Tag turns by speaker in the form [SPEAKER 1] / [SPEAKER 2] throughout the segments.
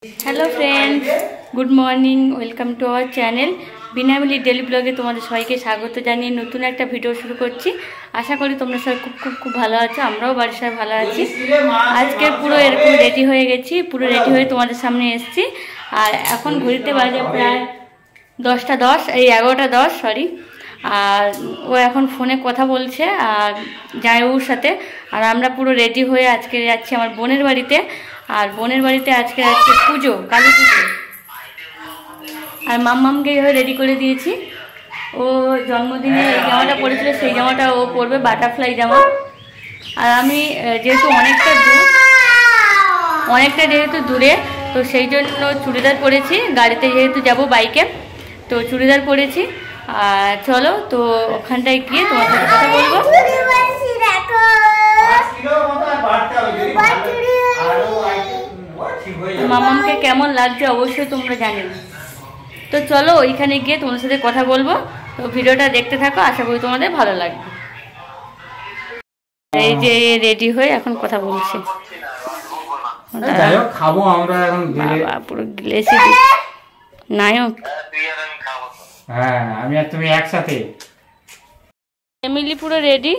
[SPEAKER 1] Hello friends, good morning, welcome to our channel बिनामिली daily ब्लगे तुम्हारे सबाइके स्वागत जानिए नतून एक भिडियो शुरू करছি। आशा करी তোমরা সবাই খুব ভালো আছো, আমরাও বাড়ির সবাই ভালো আছি। আজকে পুরো এরকম রেডি হয়ে গেছি, পুরো রেডি হয়ে তোমাদের সামনে এসেছি। আর এখন ঘড়িতে বাজে প্রায় 10টা 10, এই 11টা 10 সরি। আর ও এখন ফোনে কথা বলছে আর জামাইবাবুর সাথে। আর আমরা পুরো রেডি হয়ে আজকে যাচ্ছি আমার বোনের বাড়িতে। আর বোনের বাড়িতে আজকে পুজো, কালী পুজো। আর মাম্মামকে এইভাবে রেডি করে দিয়েছি। ও জন্মদিনে এই জামাটা পরেছিল, সেই জামাটা ও পরবে, বাটারফ্লাই জামা। আর আমি যেহেতু অনেকটা দূরে, তো সেই জন্য চুড়িদার পরেছি। গাড়িতে যেহেতু যাব বাইকে, তো চুড়িদার পরেছি। আর চলো তো ওখানটায় গিয়ে তোমার সাথে কথা বলবো। মামামকে কেমন লাগছে অবশ্যই তোমরা জানিও। তো চলো ওইখানে গিয়ে তোমার সাথে কথা বলবো। তো ভিডিওটা দেখতে থাকো, আশা করি তোমাদের ভালো লাগবে। এই যে রেডি হয়ে এখন কথা বলছি।
[SPEAKER 2] খাবো আমরা এখন,
[SPEAKER 1] পুরো গ্লেসি নায়ক।
[SPEAKER 2] হ্যাঁ, আমি আর তুমি একসাথে।
[SPEAKER 1] এমিলি পুরো রেডি,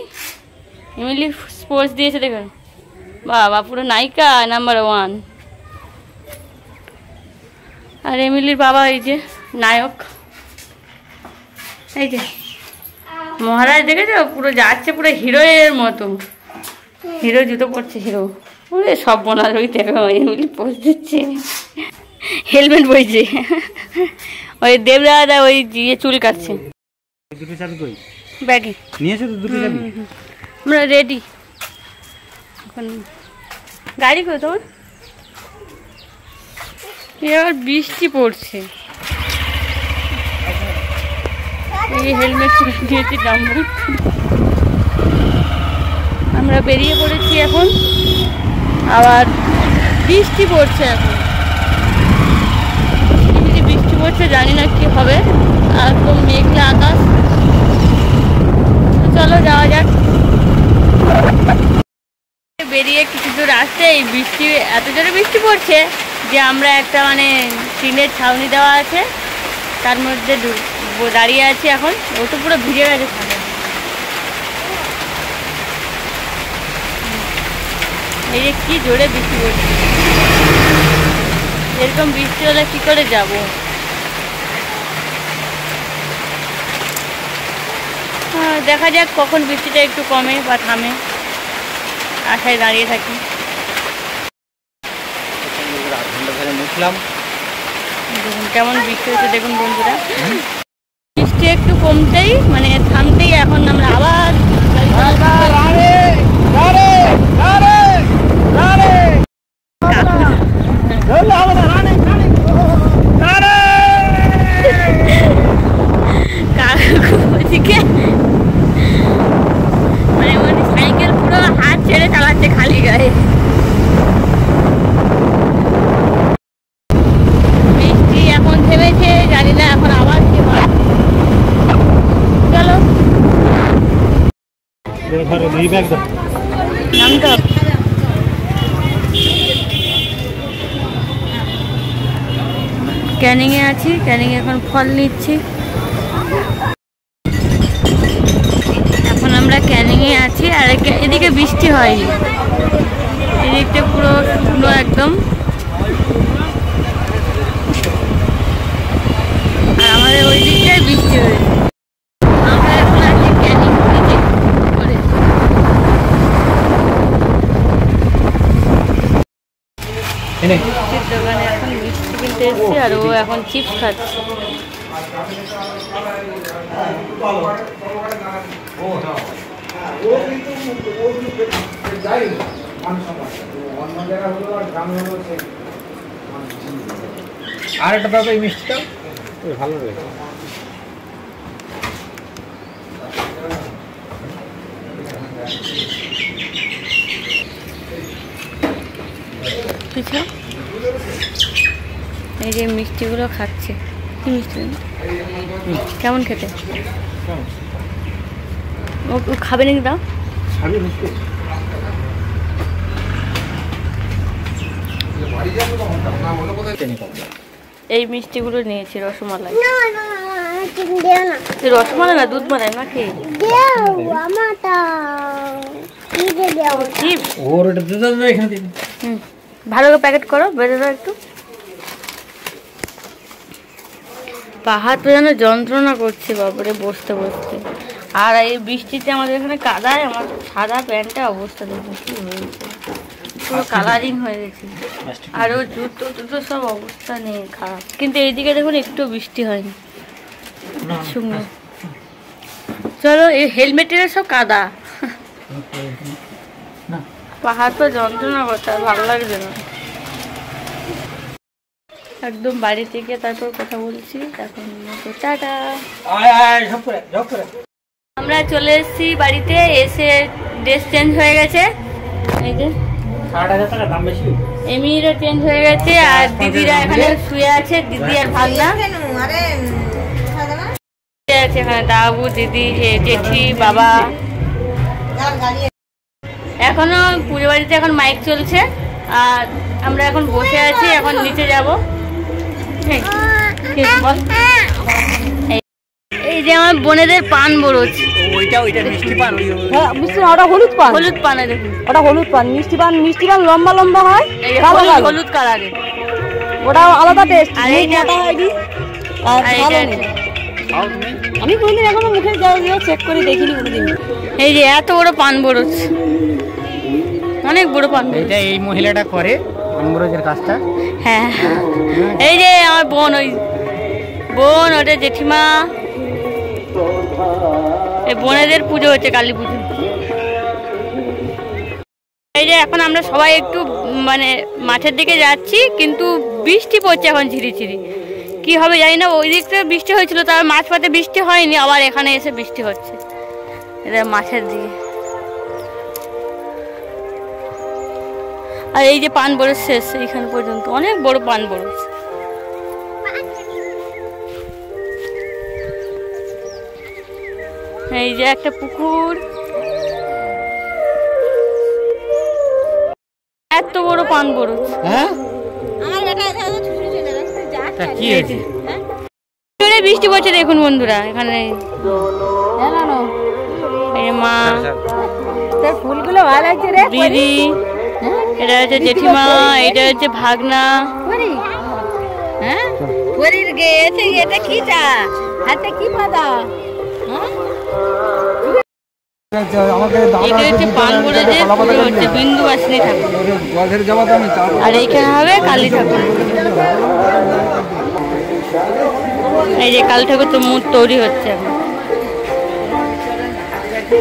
[SPEAKER 1] এমিলি স্পোর্টস দিয়েছে দেখো, বাবা পুরো নায়িকা নাম্বার 1। আর এমিলির বাবা এই যে নায়ক, এই যে মহারাজ দেখেছো, পুরো যাচ্ছে পুরো হিরোয়ের মতো। হিরো জুতো পরছে, হিরো। ওরে সব বোনার ওই দেখো, এমিলি পোজ দিচ্ছে, হেলমেট বইছে। ওই দেবদাদা ওই দিয়ে চুল কাটছে।
[SPEAKER 2] দুটো চাবি কই?
[SPEAKER 1] ব্যাগে
[SPEAKER 2] নিয়েছো তো দুটো চাবি?
[SPEAKER 1] আমরা রেডি। এখন গাড়ি কই তোমার? এবার বৃষ্টি পড়ছে, এই হেলমেট দিয়েছি নামবো। আমরা বেরিয়ে পড়েছি এখন, আবার বৃষ্টি পড়ছে। এখন বৃষ্টি পড়ছে, জানি না কি হবে, একদম মেঘলা আকাশ। চলো যাওয়া যাক। বেরিয়ে কিছু দূর আসতে এই বৃষ্টি, এত জোরে বৃষ্টি পড়ছে যে আমরা একটা মানে টিনের ছাউনি দেওয়া আছে, তার মধ্যে দাঁড়িয়ে আছি এখন। ও তো পুরো ভিজে গেছে ঠান্ডা। এই যে কি জোরে বৃষ্টি পড়ছে, এরকম বৃষ্টি হলে কি করে যাব? দেখা যাক কখন বৃষ্টিটা একটু কমে বা থামে, আশায় দাঁড়িয়ে থাকি। দেখুন কেমন বৃষ্টি হচ্ছে, দেখুন বন্ধুরা। বৃষ্টি একটু কমতেই মানে থামতেই এখন আমরা আবার মানে সাইকেল পুরো হাত ছেড়ে চালাচ্ছে খালি গায়ে। বৃষ্টি এখন থেমেছে, জানি না এখন আবার কি হয়। চলো নামটা ক্যানিংয়ে আছি, ক্যানিংয়ে এখন ফল নিচ্ছি। এখন আমরা ক্যানিংয়ে আছি, আর এদিকে বৃষ্টি হয়নি, এদিকটা পুরো শুকনো একদম। আর আমাদের ওই দিকটায় বৃষ্টি হয়েছে। আমরা এখন আছি ক্যানিং ব্রিজে করে। মিষ্টির দোকানে এখন মিষ্টি কিনতে এসেছি, আর ও এখন চিপস খাচ্ছে।
[SPEAKER 2] আর একটা দাদা এই মিষ্টিটা ভালো রয়েছে। এই যে মিষ্টিগুলো খাচ্ছে, কি মিষ্টি কেমন খেতে? ও খাবে নাকি? দাও।
[SPEAKER 1] এই মিষ্টিগুলো নিয়েছি রসমালাই। রসমালাই না দুধ মালাই না খেয়ে ভালো করে প্যাকেট করো, বেঁধে দাও একটু। পাহাড় তো যেন যন্ত্রণা করছে বাবারে বসতে বসতে। আর এই বৃষ্টিতে আমাদের এখানে কাদায় আমার সাদা প্যান্টটা অবস্থা দেখুন কি হয়েছে, পুরো কালারিং হয়ে গেছে। আর ও জুতো টুতো সব অবস্থা নেই, খারাপ। কিন্তু এইদিকে দেখুন একটু বৃষ্টি হয়নি। চলো, এই হেলমেটের সব কাদা। পাহাড় তো যন্ত্রণা করতে আর ভালো লাগছে না একদম। বাড়ি থেকে তারপর কথা বলছি এখন। টাটা। আমরা চলে এসেছি বাড়িতে, এসে ড্রেস চেঞ্জ হয়ে গেছে। এই যে এমিরও চেঞ্জ হয়ে গেছে, আর দিদিরা এখানে শুয়ে আছে, দিদি আর ভাগনা আছে এখানে, দাবু, দিদি, জেঠি, বাবা। এখনো পুজো বাড়িতে এখন মাইক চলছে, আর আমরা এখন বসে আছি, এখন নিচে যাব। এই যে আমার বোনেদের পান বরজ,
[SPEAKER 2] ওটা হলুদ পান।
[SPEAKER 1] হলুদ পান দেখুন,
[SPEAKER 2] ওটা হলুদ পান। মিষ্টি পান, মিষ্টি পান লম্বা লম্বা হয়,
[SPEAKER 1] হলুদ কালারের,
[SPEAKER 2] ওটা আলাদা টেস্ট। আর এইটা আমি কোনদিন এখনো মুখে চেক করে দেখিনি কোনদিন।
[SPEAKER 1] এই যে এত বড় পান বরজ, অনেক বড় পান।
[SPEAKER 3] এটা এই মহিলাটা করে পান বরজের কাজটা।
[SPEAKER 1] হ্যাঁ, এই যে আমার বোন, ওই বোন, ওটা জেঠিমা। এই বোনেদের পুজো হচ্ছে, কালী পুজো। এই যে এখন আমরা সবাই একটু মানে মাঠের দিকে যাচ্ছি, কিন্তু বৃষ্টি পড়ছে এখন ঝিরিঝিরি, কি হবে জানি না। ওই দিক থেকে বৃষ্টি হয়েছিল, তার মাছ পাতে বৃষ্টি হয়নি, আবার এখানে এসে বৃষ্টি হচ্ছে। এটা মাঠের দিকে। আর এই যে পান বরজ শেষ এইখানে পর্যন্ত, অনেক বড় পান বরজ। এই যে একটা পুকুর, এত বড় পান বরজ। বৃষ্টি পড়ছে দেখুন বন্ধুরা এখানে। মা,
[SPEAKER 2] ফুলগুলো ভালো লাগছে রে
[SPEAKER 1] দিদি, এটা হচ্ছে জেঠিমা, এটা হচ্ছে ভাগনা।
[SPEAKER 2] এটা কি চা হাতে কি পাতা?
[SPEAKER 1] এটা হচ্ছে পান বরজের পুজো হচ্ছে, বিন্দুবাসিনী ঠাকুর। আর এইখানে হবে কালী ঠাকুর। এই যে কালী ঠাকুর তো মুখ তৈরি হচ্ছে এখন।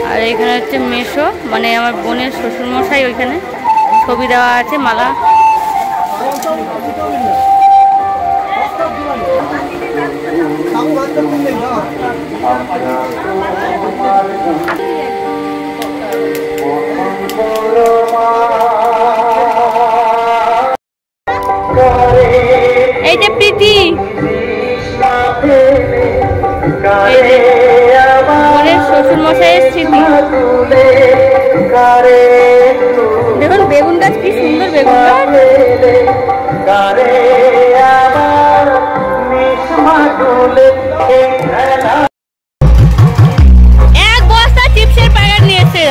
[SPEAKER 1] আর এখানে হচ্ছে মেশো, মানে আমার বোনের শ্বশুর মশাই, ওইখানে ছবি দেওয়া আছে, মালা। এই যে প্রীতি, বোনের শ্বশুর মশাইয়ের স্মৃতি। দেখুন বেগুন গাছ, কি সুন্দর বেগুন গাছ। এক বস্তা চিপসের প্যাকেট নিয়েছে।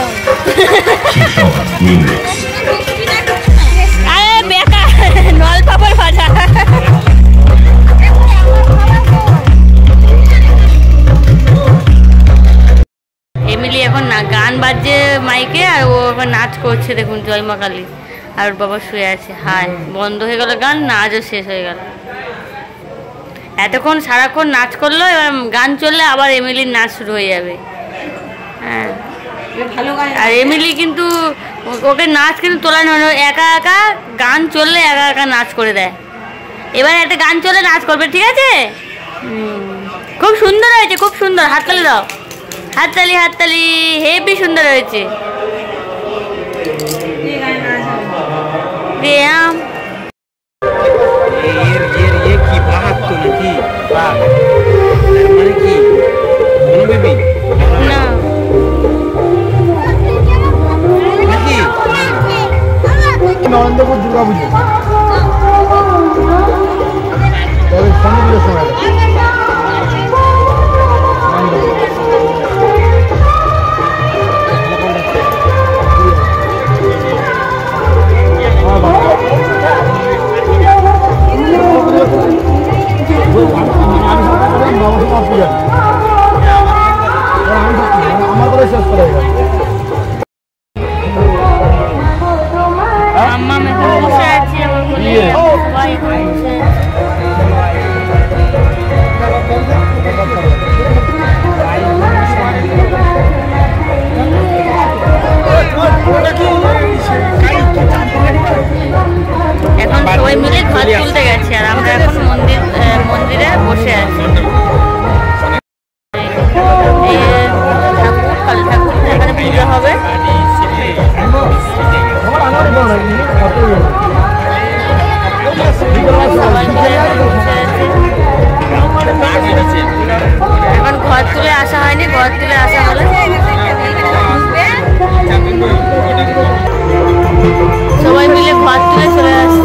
[SPEAKER 1] আরে বেকার, নল পাপড় ভাজা। এমিলি এখন না গান বাজছে মাইকে, আর ও এখন নাচ করছে দেখুন, জয় মা কালী। আর ওর বাবা শুয়ে আছে। হায়, বন্ধ হয়ে গেল গান, নাচও শেষ হয়ে গেল। এতক্ষণ সারাক্ষণ নাচ করলো, এবার গান চললে আবার এমিলির নাচ শুরু হয়ে যাবে। হ্যাঁ, আর এমিলি কিন্তু ওকে নাচ কিন্তু তোলানো হলো, একা একা গান চললে একা একা নাচ করে দেয়। এবার একটা গান চলে নাচ করবে, ঠিক আছে? খুব সুন্দর হয়েছে, খুব সুন্দর। হাততালি দাও, হাততালি, হাততালি। হেবি সুন্দর হয়েছে।
[SPEAKER 3] নরেন্দ্রপুর দুর্গা পুজো।
[SPEAKER 1] আম্মা মেয়ে বসে আছে আমার কোলে, সবাই বসে আছে। এখন সবাই মিলে ঘর তুলতে গেছে আর আমরা এখন মন্দিরে বসে আছি। ঠাকুর কালী ঠাকুর, এখানে পুজো হবে। সবাই মিলে বসে আছে। এখন ঘর তুলে আসা হয়নি, ঘর তুলে আসা হলে সবাই মিলে ঘর তুলে চলে আসছে।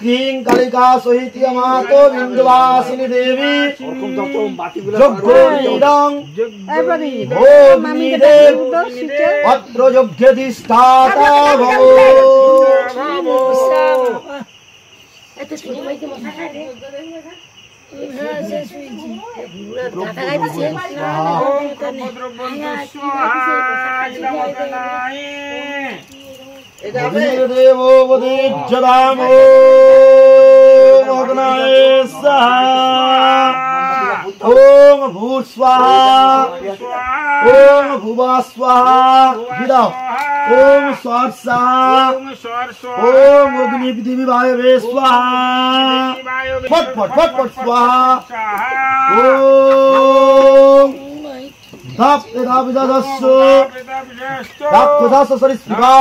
[SPEAKER 4] क्रीं कालिका सहित मातो बिंदुवासिनी देवी अत्र यज्ञधिष्ठाता भवो। देवो वदेज्जदामो अग्नये स्वाहा। ओम भूस्वाहा ओम भुवा स्वाहा। गिराओ ओम स्वाहा ओम अग्नि पृथ्वी वायवे स्वाहा। फट फट फट फट स्वाहा। ओम धाप धापिदादस्सु धाप्तदास्य सरिस्थिता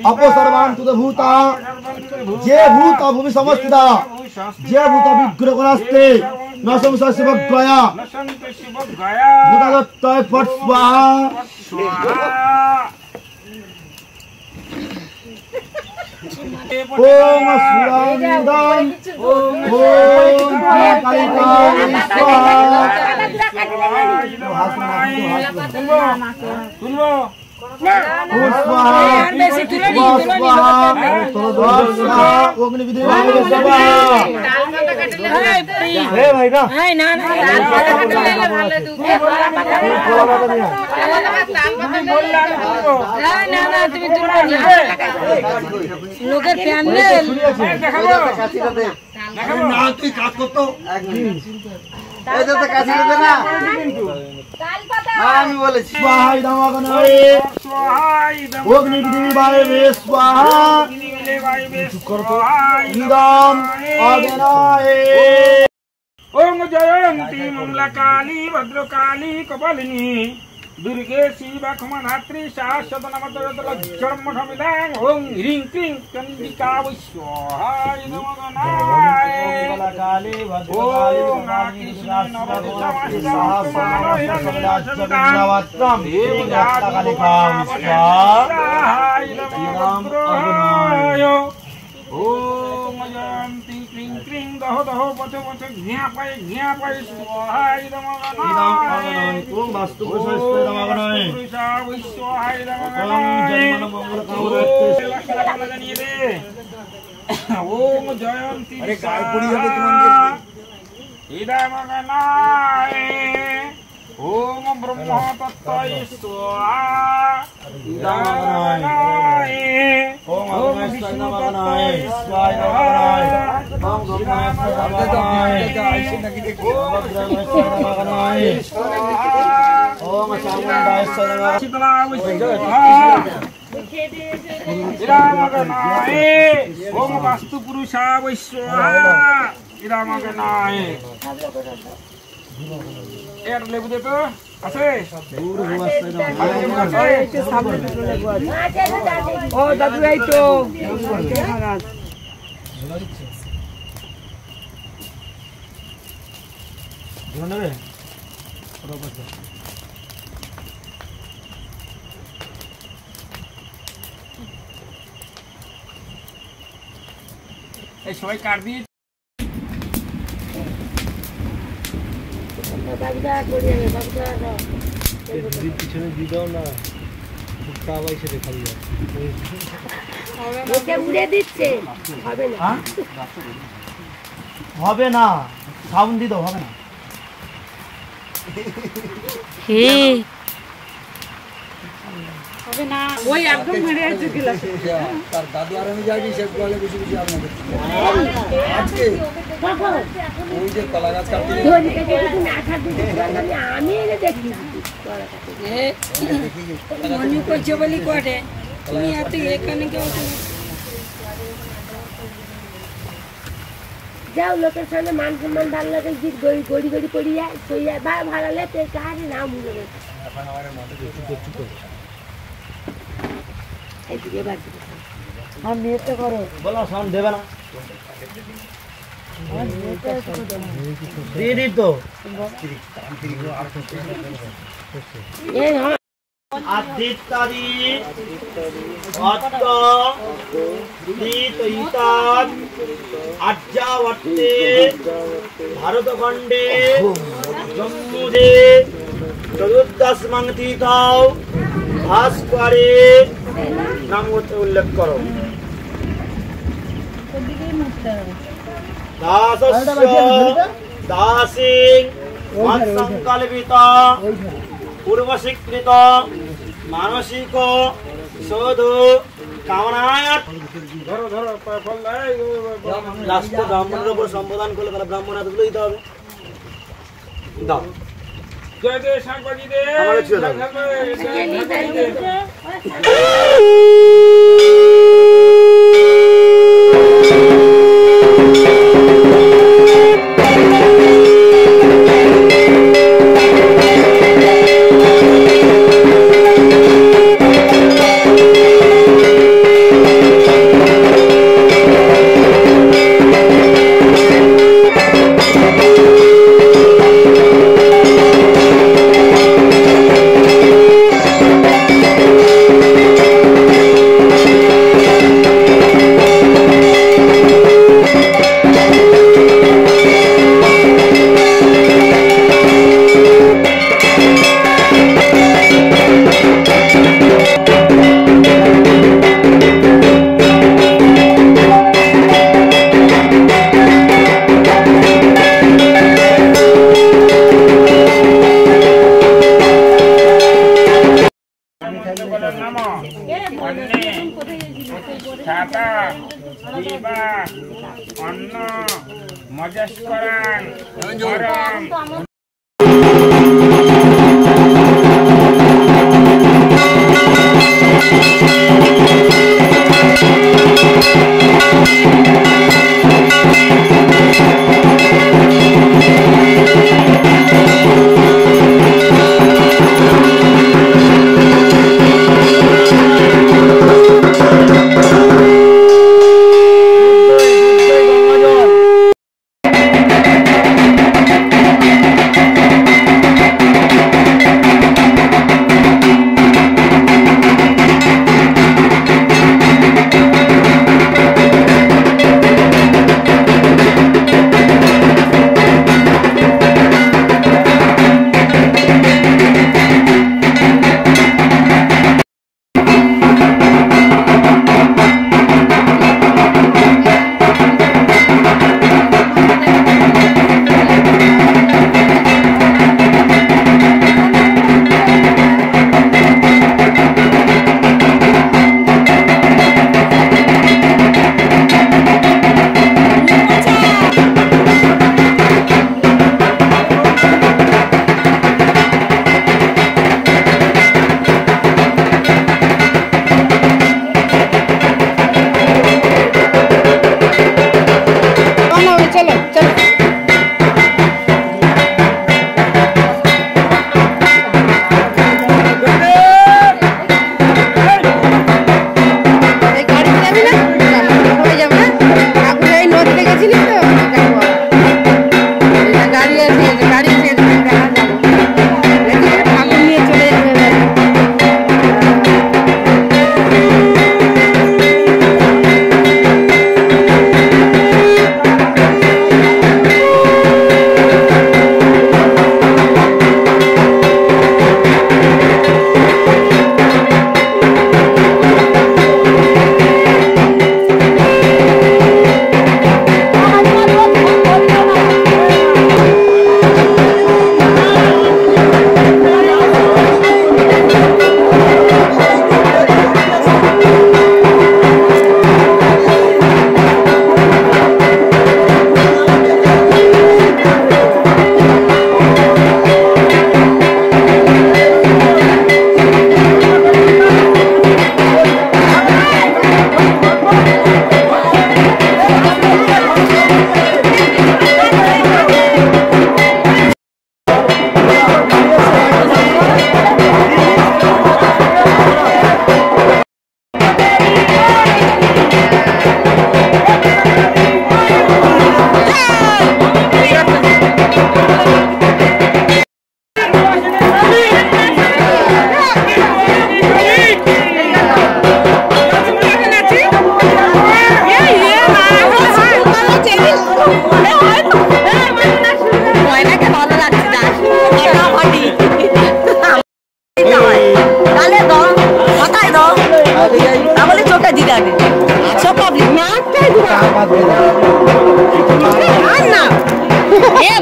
[SPEAKER 4] अपो सर्वान्तु भूता जे भूत भूमि समस्थिता जे भूत विग्रहनास्ते न संशय शिवग्रया भूतदत्तय फट स्वाहा। ओम सुरांदम ओम कालिका स्वाहा।
[SPEAKER 2] লোকের ফ্যান
[SPEAKER 4] আমি বলেছি स्वाहाय नमः अग्नि पृथ्वी वायवे स्वाहा। इदं अग्नये।
[SPEAKER 5] ओम जयंती मंगला काली भद्रकाली कपालिनी दुर्गे शिवा खमनात्री शाश्वत नमः। ओम ह्रीं क्लीं चंडिका स्वाहाय नमः। ओम जयंती क्लीं क्लीं दहो दहो पथो पथो घ्या पाए स्वाहाय नमः।
[SPEAKER 4] ओम वास्तु पुरुषाय नमः।
[SPEAKER 5] स्वाहाय नमः। ओम जयंती अरे गायपुरी है इदमगनाय। ओम ब्रह्म तत्त्वय स्वाहा। इदमगनाय। ओम विष्णु तत्त्वय स्वाहा। ओम ओम चामुंडाय स्वाहा। ओम वास्तु पुरुषाय स्वाहा। इदमगनाय। এর লেবু দে তো আছে ও দাদু এই তো নেবে এই সবাই কাট দিয়ে পিছনে দিয়ে দাও না
[SPEAKER 2] উড়ে দিচ্ছে
[SPEAKER 4] হবে না সাউন্ড দিয়ে দাও হবে না।
[SPEAKER 2] হবে না ওই একদম মেরে আছে গ্লাস
[SPEAKER 6] তার দাদু আর আমি যাই সে বলে বেশি বেশি আপনাদের আজকে ওই যে কলা গাছ কাটতে
[SPEAKER 2] ধরে থেকে যদি না খাতে আমি এনে দেখি মনি করছে বলি করে তুমি এত এখানে কেউ যাও লোকের সামনে মান সম্মান দাঁড় লাগে গিয়ে গড়ি গড়ি গড়ি পড়ি যায় সই যায় বা ভাড়া লেতে কারে না মুলে এখন আমার মাথা চুপ করে এইদিকে বাড়ি हम नेते करो
[SPEAKER 4] बोलो साउंड देवे ना दीदी तो
[SPEAKER 2] ये हां
[SPEAKER 4] আদিত্যাদি অত্ত হিতাৎ আর্যাবর্তে ভারতখণ্ডে জম্মুদে চতুর্দশমং তীর্থৌ ভাস্করে নাম উল্লেখ করো। দাসস্য দাসিং মৎসংকল্পিত পূর্বস্বীকৃত মানসিক শোধ কামনায়াত লাস্ট ব্রাহ্মণের উপর সম্বোধন করলে তারা ব্রাহ্মণ হাতগুলো দিতে হবে। দাও
[SPEAKER 5] জয় দেব শঙ্করজি দেব
[SPEAKER 4] আমাকে ছুঁয়ে দাও।
[SPEAKER 5] অন্ন মজস্করাং পরম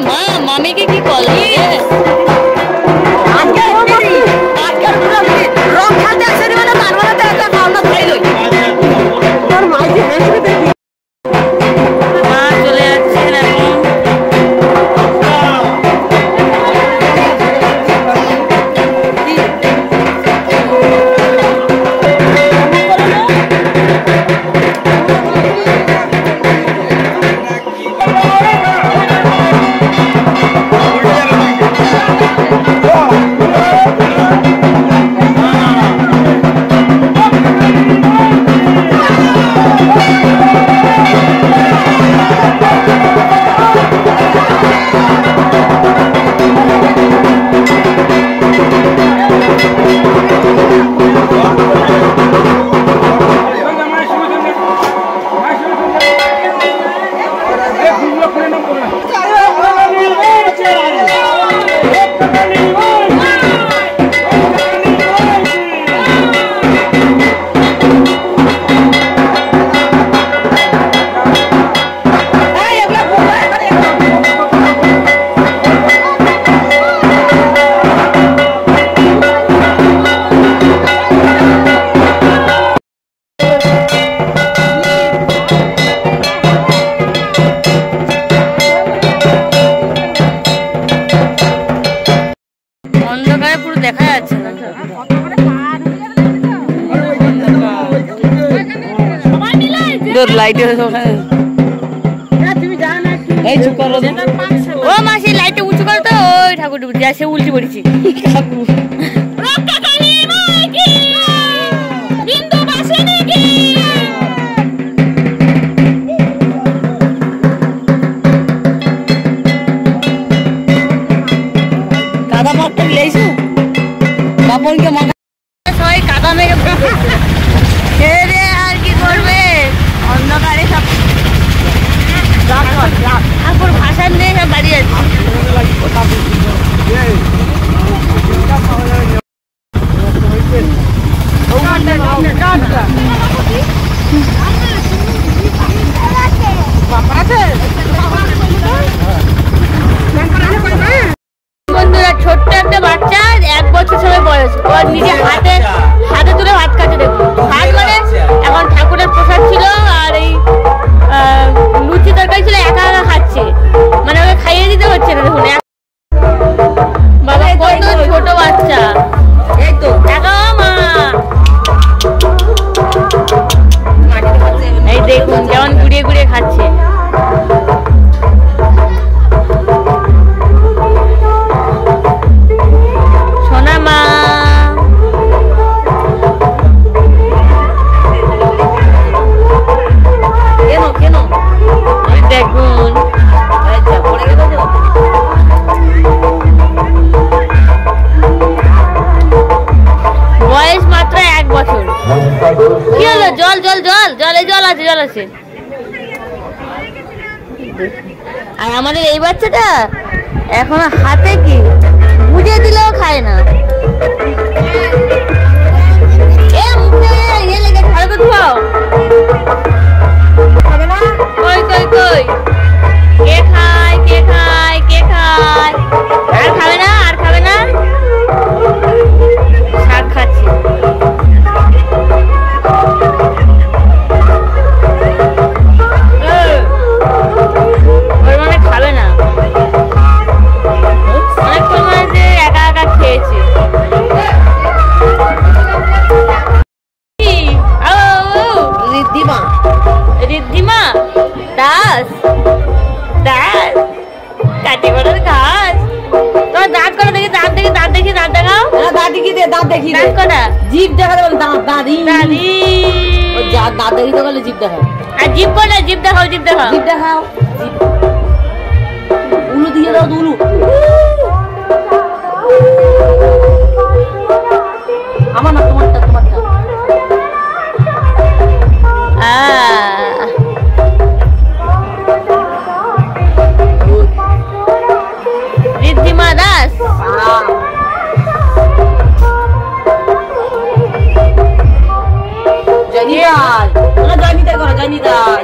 [SPEAKER 1] মা মামিকে কি করলি দেখা যাচ্ছে না লাইটের ও মাসি লাইটে উঁচু করে তো ওই ঠাকুর যা সে উল্টি পড়েছি কাদা পাত্র লেইছু বাপনকে মনে সবাই কাদা মেঘে রে আর কি করবে অন্ধকারে সব আর কোনো ভাষা নেই সব বাড়ি আছে বন্ধুরা ছোট্ট একটা বাচ্চা 1 বছর সময় বয়স ওর নিজে হাতে তুলে ভাত খাচ্ছে দেখুন ভাত মানে এখন ঠাকুরের প্রসাদ ছিল আর এই লুচি তরকারি ছিল একা একা খাচ্ছে মানে ওকে খাইয়ে দিতে হচ্ছে না দেখুন বাবা কত ছোট বাচ্চা এই তো একা মা এই দেখুন যেমন ঘুরিয়ে ঘুরিয়ে খাচ্ছে সোনা মা কেন দেখুন বয়স মাত্র 1 বছর কি হলো জল জল জল জলে জল আছে জল আছে আর আমাদের এই বাচ্চাটা এখন হাতে কি বুঝিয়ে দিলেও খায় না কই কই কই কে খায় কে খায় কে খায় আর খাবে না আর খাবে না শাক খাচ্ছে ওর মানে খাবে না অনেকক্ষণ মানে একা একা খেয়েছে রিদ্ধিমা দাস দাস কাটি করার ঘাস তোমার দাঁত কটা দেখি দাঁত দেখি দাঁত দেখি দাঁত দেখাও দাঁত দেখি দাঁত দেখি দাঁত কটা জিভ দেখাতে বলে দাঁত দাদি দাদি দাঁত দেখি তো বলে জিভ দেখাও আর জিভ কটা জিভ দেখাও জিভ দেখাও জিভ দেখাও উলু দিয়ে দাও উলু আমার না তোমারটা তোমারটা রিদ্ধিমা দাস জয়নিতাই করো জয়নিতাই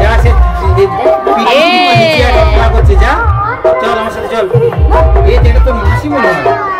[SPEAKER 3] যা সে পিঠে নিচে আর খেলা করছে, যা চল আমার সাথে চল। এই যেটা তোর মাসি মনে হয়।